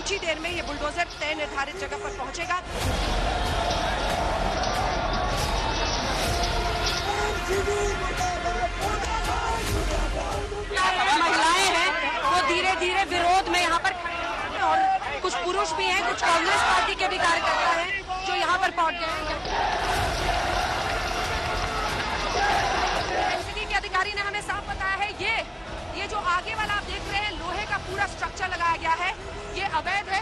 कुछ ही देर में ये बुलडोजर तय निर्धारित जगह पर पहुंचेगा। महिलाएं हैं वो धीरे धीरे विरोध में यहाँ पर खड़े और कुछ पुरुष भी हैं, कुछ कांग्रेस पार्टी के भी कार्यकर्ता हैं जो यहाँ पर पहुंच गए हैं। एनसीडी के अधिकारी ने हमें साफ बताया है ये जो आगे वाला आप देख रहे हैं लोहे का पूरा स्ट्रक्चर लगाया गया है, ये अवैध है।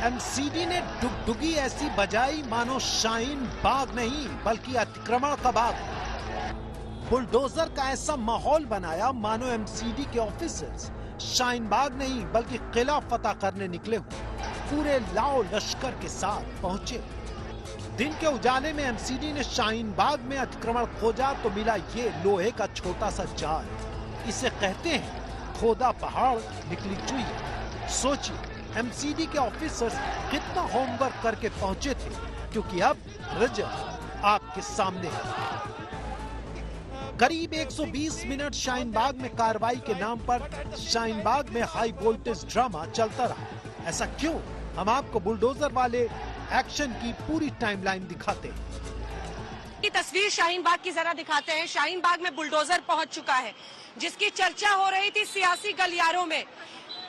एमसीडी ने डुगडुगी ऐसी बजाई मानो शाहीन बाग नहीं बल्कि अतिक्रमण का बाग। बुलडोजर का ऐसा माहौल बनाया मानो एमसीडी के ऑफिसर्स शाहीन बाग नहीं बल्कि किला फतह करने निकले हुए पूरे लाओ लश्कर के साथ पहुंचे। दिन के उजाले में एमसीडी ने शाहीन बाग में अतिक्रमण खोजा तो मिला ये लोहे का छोटा सा जाल। इसे कहते हैं खोदा पहाड़ निकली चुईया। सोचिए एमसीडी के ऑफिसर्स कितना होमवर्क करके पहुंचे थे, क्योंकि अब रिजल्ट आपके सामने है। करीब 120 मिनट शाहीन बाग में कार्रवाई के नाम पर शाहीन बाग में हाई वोल्टेज ड्रामा चलता रहा। ऐसा क्यों? हम आपको बुलडोजर वाले एक्शन की पूरी टाइमलाइन दिखाते हैं। की तस्वीर शाहीन बाग की जरा दिखाते हैं। शाहीन बाग में बुलडोजर पहुंच चुका है, जिसकी चर्चा हो रही थी सियासी गलियारों में।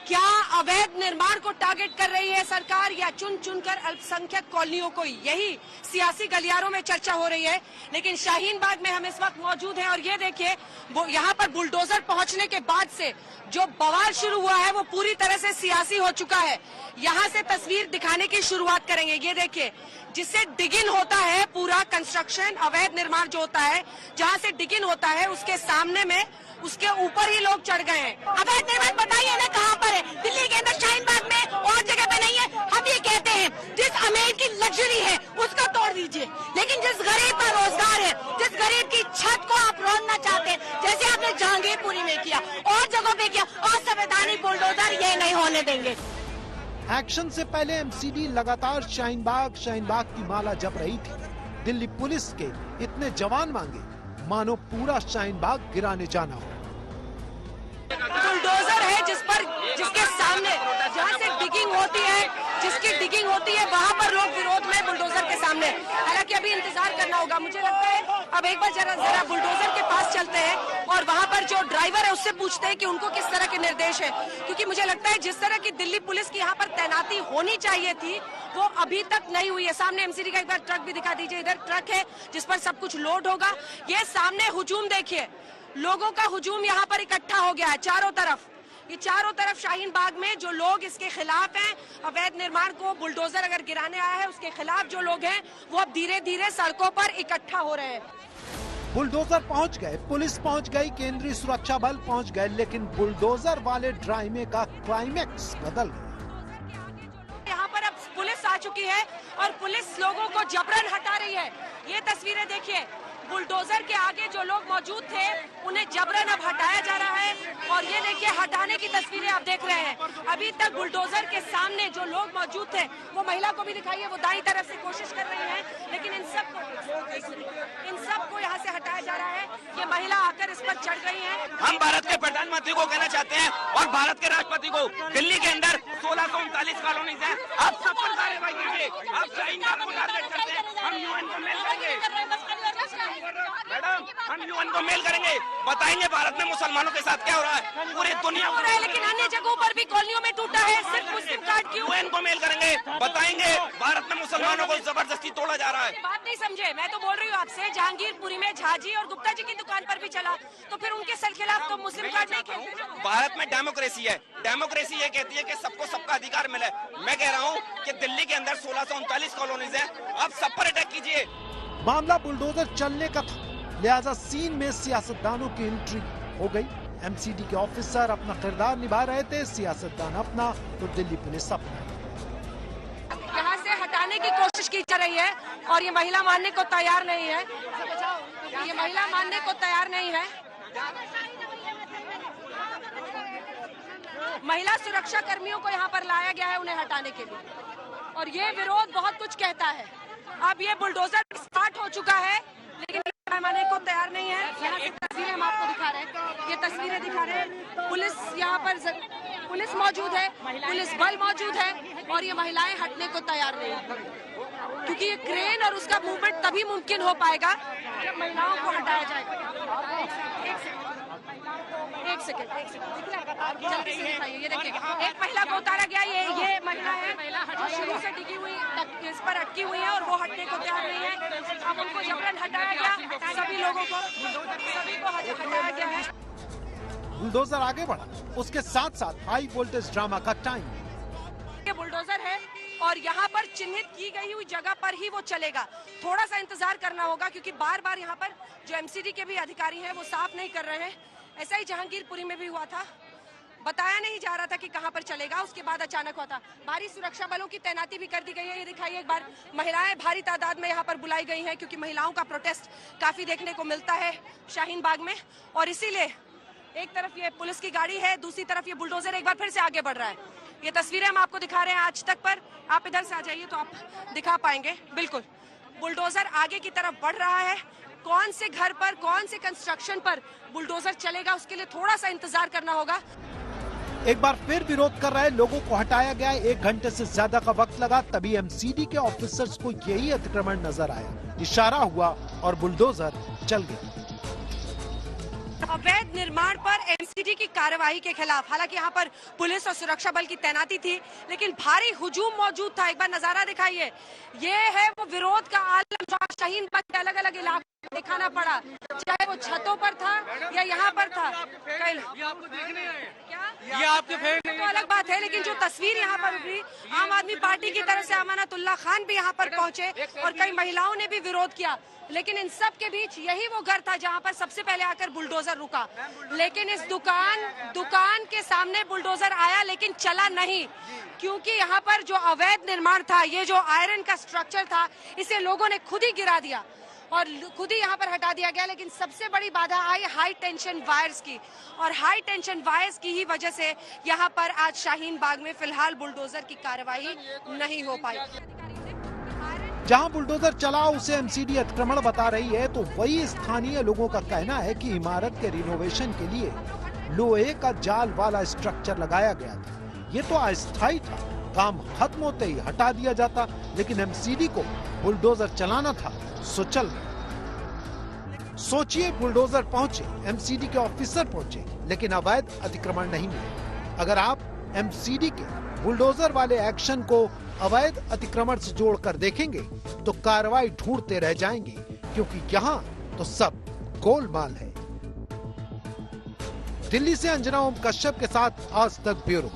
क्या अवैध निर्माण को टारगेट कर रही है सरकार या चुन चुनकर अल्पसंख्यक कॉलोनियों को? यही सियासी गलियारों में चर्चा हो रही है। लेकिन शाहीन बाग में हम इस वक्त मौजूद हैं और ये देखिए यहाँ पर बुलडोजर पहुंचने के बाद से जो बवाल शुरू हुआ है वो पूरी तरह से सियासी हो चुका है। यहाँ से तस्वीर दिखाने की शुरुआत करेंगे। ये देखिए जिससे डिगिन होता है, पूरा कंस्ट्रक्शन अवैध निर्माण जो होता है, जहाँ से डिगिन होता है उसके सामने में उसके ऊपर ही लोग चढ़ गए हैं। अवैध निर्माण बताइए ना कहाँ पर है? दिल्ली के अंदर शाहीन बाग में और जगह पे नहीं है। हम ये कहते हैं जिस अमीर की लग्जरी है उसको तोड़ दीजिए, लेकिन जिस गरीब का रोजगार है, जिस गरीब की छत को आप रोड़ना चाहते हैं, जैसे आपने जहांगीरपुरी में किया और जगहों पे किया, असंवैधानिक बुलडोजर ये नहीं होने देंगे। एक्शन से पहले एमसीडी लगातार शाहीन बाग की माला जप रही थी। दिल्ली पुलिस के इतने जवान मांगे मानो पूरा शाहीन बाग गिराने जाना हो। बुलडोजर है जिसके सामने जहाँ से डिगिंग होती है, जिसकी डिगिंग होती है वहाँ पर लोग विरोध में बुलडोजर के सामने। हालांकि अभी इंतजार करना होगा, मुझे लगता है अब एक बार जरा बुलडोजर के पास चलते हैं और वहाँ पर जो ड्राइवर है उससे पूछते हैं कि उनको किस तरह के निर्देश है, क्योंकि मुझे लगता है जिस तरह की दिल्ली पुलिस की यहाँ पर तैनाती होनी चाहिए थी वो अभी तक नहीं हुई है। सामने एमसीडी का एक बार ट्रक भी दिखा दीजिए। इधर ट्रक है जिस पर सब कुछ लोड होगा। ये सामने हुजूम देखिए, लोगों का हुजूम यहाँ पर इकट्ठा हो गया है चारों तरफ। ये चारों तरफ शाहीन बाग में जो लोग इसके खिलाफ हैं, अवैध निर्माण को बुलडोजर अगर गिराने आया है उसके खिलाफ जो लोग हैं वो अब धीरे धीरे सड़कों पर इकट्ठा हो रहे हैं। बुलडोजर पहुंच गए, पुलिस पहुंच गई, केंद्रीय सुरक्षा बल पहुंच गए, लेकिन बुलडोजर वाले ड्रामे का क्लाइमैक्स बदल गया। यहाँ पर अब पुलिस आ चुकी है और पुलिस लोगों को जबरन हटा रही है। ये तस्वीरें देखिए, बुलडोजर के आगे जो लोग मौजूद थे उन्हें जबरन अब हटाया जा रहा है और ये देखिए हटाने की तस्वीरें आप देख रहे हैं। अभी तक बुलडोजर के सामने जो लोग मौजूद थे, वो महिला को भी दिखाइए, वो दाईं तरफ से कोशिश कर रही हैं, लेकिन इन सबको यहाँ से हटाया जा रहा है। ये महिला आकर इस पर चढ़ गई है। हम भारत के प्रधानमंत्री को कहना चाहते हैं और भारत के राष्ट्रपति को, दिल्ली के अंदर 1639 कॉलोनीज है, आप सब पर कार्रवाई कीजिए। आप शाहीन बाग को टारगेट करते हैं, हम यूएन को मेल करेंगे। मैडम हम यूएन को मेल करेंगे, बताएंगे भारत में मुसलमानों के साथ क्या हो रहा है, पूरी दुनिया हो रहा है, लेकिन अन्य जगहों पर भी कॉलोनियों में टूटा है। सिर्फ मुस्लिम कार्ड क्यों? यूएन को मेल करेंगे, बताएंगे भारत में मुसलमानों को जबरदस्ती तोड़ा जा रहा है। बात नहीं समझे, मैं तो बोल रही हूँ आपसे, जहांगीरपुरी में झाजी और गुप्ता जी की दुकान पर भी चला, तो फिर उनके खिलाफ तो मुस्लिम कार्ड नहीं खेलते। भारत में डेमोक्रेसी है, डेमोक्रेसी ये कहती है कि सबको सबका अधिकार मिले। मैं कह रहा हूँ कि दिल्ली के अंदर 1639 कॉलोनीज है, आप सब पर अटैक कीजिए। मामला बुलडोजर चलने का था, लिहाजा सीन में सियासतदानों की एंट्री हो गई। एमसीडी के ऑफिसर अपना किरदार निभा रहे थे, सियासतदान अपना तो दिल्ली पुलिस अपना। यहाँ से हटाने की कोशिश की जा रही है और ये महिला मानने को तैयार नहीं है। ये महिला मानने को तैयार नहीं है। महिला सुरक्षा कर्मियों को यहाँ पर लाया गया है उन्हें हटाने के लिए, और ये विरोध बहुत कुछ कहता है। अब ये बुलडोजर स्टार्ट हो चुका है लेकिन मानने को तैयार नहीं है। यहाँ की तस्वीरें हम आपको दिखा रहे हैं, ये तस्वीरें दिखा रहे हैं। पुलिस यहाँ पर पुलिस मौजूद है, पुलिस बल मौजूद है और ये महिलाएं हटने को तैयार नहीं है, क्योंकि ये क्रेन और उसका मूवमेंट तभी मुमकिन हो पाएगा जब महिलाओं को हटाया जाएगा। एक सेकंड जल्दी से दिखाइए। ये देखिए, एक महिला को उतारा गया। ये महिला है जो शुरू से टिकी हुई इस पर अटकी हुई है और वो हटने को तैयार नहीं है। अब उनको जबरन हटाया गया, सभी लोगों को हटाया गया है। बुलडोजर आगे बढ़ा, उसके साथ साथ हाई वोल्टेज ड्रामा का टाइम। ये बुलडोजर है और यहाँ पर चिन्हित की गई हुई जगह पर ही वो चलेगा। थोड़ा सा इंतजार करना होगा, क्योंकि बार बार यहाँ पर जो एमसीडी के भी अधिकारी हैं वो साफ नहीं कर रहे हैं। ऐसा ही जहांगीरपुरी में भी हुआ था, बताया नहीं जा रहा था कि कहां पर चलेगा, उसके बाद अचानक हुआ था। भारी सुरक्षा बलों की तैनाती भी कर दी गई है। ये दिखाइए एक बार, महिलाएं भारी तादाद में यहाँ पर बुलाई गई हैं, क्योंकि महिलाओं का प्रोटेस्ट काफी देखने को मिलता है शाहीन बाग में, और इसीलिए एक तरफ ये पुलिस की गाड़ी है, दूसरी तरफ ये बुलडोजर एक बार फिर से आगे बढ़ रहा है। ये तस्वीरें हम आपको दिखा रहे हैं आज तक पर। आप इधर से आ जाइए तो आप दिखा पाएंगे। बिल्कुल बुलडोजर आगे की तरफ बढ़ रहा है। कौन से घर पर, कौन से कंस्ट्रक्शन पर बुलडोजर चलेगा, उसके लिए थोड़ा सा इंतजार करना होगा। एक बार फिर विरोध कर रहे लोगों को हटाया गया। 1 घंटे से ज्यादा का वक्त लगा, तभी एमसीडी के ऑफिसर्स को यही अतिक्रमण नजर आया। इशारा हुआ और बुलडोजर चल गया। अवैध निर्माण पर एमसीडी की कार्रवाई के खिलाफ, हालांकि यहाँ पर पुलिस और सुरक्षा बल की तैनाती थी, लेकिन भारी हुजूम मौजूद था। एक बार नजारा दिखाइए। ये है वो विरोध का आलम जो शाहीन बाग के अलग अलग इलाकों में दिखाना पड़ा, चाहे वो छतों पर था या यहाँ पर था। ये आपको देखने आए हैं। क्या ये आपके फैन तो अलग बात है, लेकिन जो तस्वीर यहाँ पर उभरी, आम आदमी पार्टी की तरफ से अमानतुल्लाह खान भी यहाँ पर पहुंचे और कई महिलाओं ने भी विरोध किया, लेकिन इन सब के बीच यही वो घर था जहाँ पर सबसे पहले आकर बुलडोजर रुका। लेकिन इस दुकान के सामने बुलडोजर आया, लेकिन चला नहीं, क्योंकि यहाँ पर जो अवैध निर्माण था, ये जो आयरन का स्ट्रक्चर था, इसे लोगों ने खुद ही गिरा दिया और खुद ही यहाँ पर हटा दिया गया। लेकिन सबसे बड़ी बाधा आई हाई टेंशन वायर्स की, और हाई टेंशन वायर्स की ही वजह से यहाँ पर आज शाहीन बाग में फिलहाल बुलडोजर की कार्रवाई नहीं हो पाई। जहां बुलडोजर चला उसे एमसीडी अतिक्रमण बता रही है, तो वही स्थानीय लोगों का कहना है कि इमारत के रिनोवेशन के लिए लोहे का जाल वाला स्ट्रक्चर लगाया गया था। ये तो अस्थायी था, काम खत्म होते ही हटा दिया जाता, लेकिन एमसीडी को बुलडोजर चलाना था, सो चल गया। सोचिए, बुलडोजर पहुंचे, एमसीडी के ऑफिसर पहुंचे, लेकिन अवैध अतिक्रमण नहीं मिले। अगर आप एमसीडी के बुलडोजर वाले एक्शन को अवैध अतिक्रमण से जोड़कर देखेंगे तो कार्रवाई ढूंढते रह जाएंगे, क्योंकि यहाँ तो सब गोलमाल है। दिल्ली से अंजना ओम कश्यप के साथ आज तक ब्यूरो।